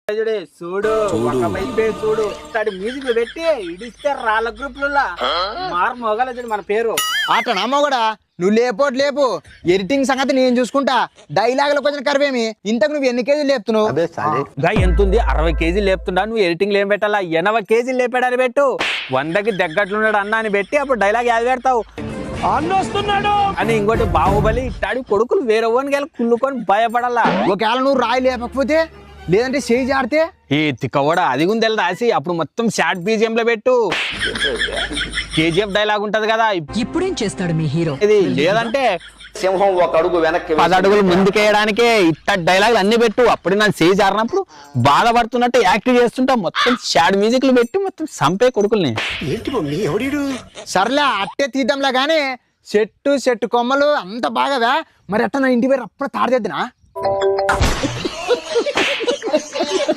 చూడు చూడు తడి మ్యూజిక్ పెట్టి ఇడిస్తే రాళ్ళ గ్రూప్లలో మారు మోగాల మన పేరు అట్లా నమ్మో కూడా నువ్వు లేపు ఎడిటింగ్ సంగతి నేను చూసుకుంటా డైలాగులకు వచ్చిన కరివేమి ఇంతకు నువ్వు ఎన్ని కేజీలు లేపుతున్నావు ఎంతుంది 60 కేజీలు లేపుతున్నా నువ్వు ఎడిటింగ్ ఏం పెట్టాలా 80 కేజీలు లేపాడని పెట్టు 100కి దగ్గట్లున్నాడు అన్న అని పెట్టి అప్పుడు డైలాగ్ యాద పెడతావు అన్నొస్తున్నాడు అని ఇంకోటి బాహుబలి ఇట్టాడి కొడుకులు వేరే ఓన్ కుళ్ళుకొని భయపడాలా ఒకవేళ నువ్వు రాయి లేపకపోతే లేదంటే చేయి జాడితే ఈ తిక్కవడ అది గుందెల రాసి అప్పుడు మొత్తం షార్ట్ బీజిఎం లో పెట్టు కేజీఎఫ్ డైలాగ్ ఉంటది కదా ఇప్పుడేం చేస్తాడు మీ హీరో ఇది లేదంటే సింహం ఒక అడుగు వెనక్కి 10 అడుగులు ముందుకేయడానికే ఇట్ట డైలాగులు అన్ని పెట్టు అప్పుడు నా చేయి జారినప్పుడు బాధపడుతున్నట్టు యాక్టివ్ చేస్తుంటా మొత్తం షార్ట్ మ్యూజిక్లు పెట్టి మొత్తం సంపే కొడుకుల్ని సర్లే అట్టే తీద్దాంలా గానీ చెట్టు కొమ్మలు అంత బాగా మరి అట్ట నా ఇంటి పేరు అప్పుడు తాడదేద్దునా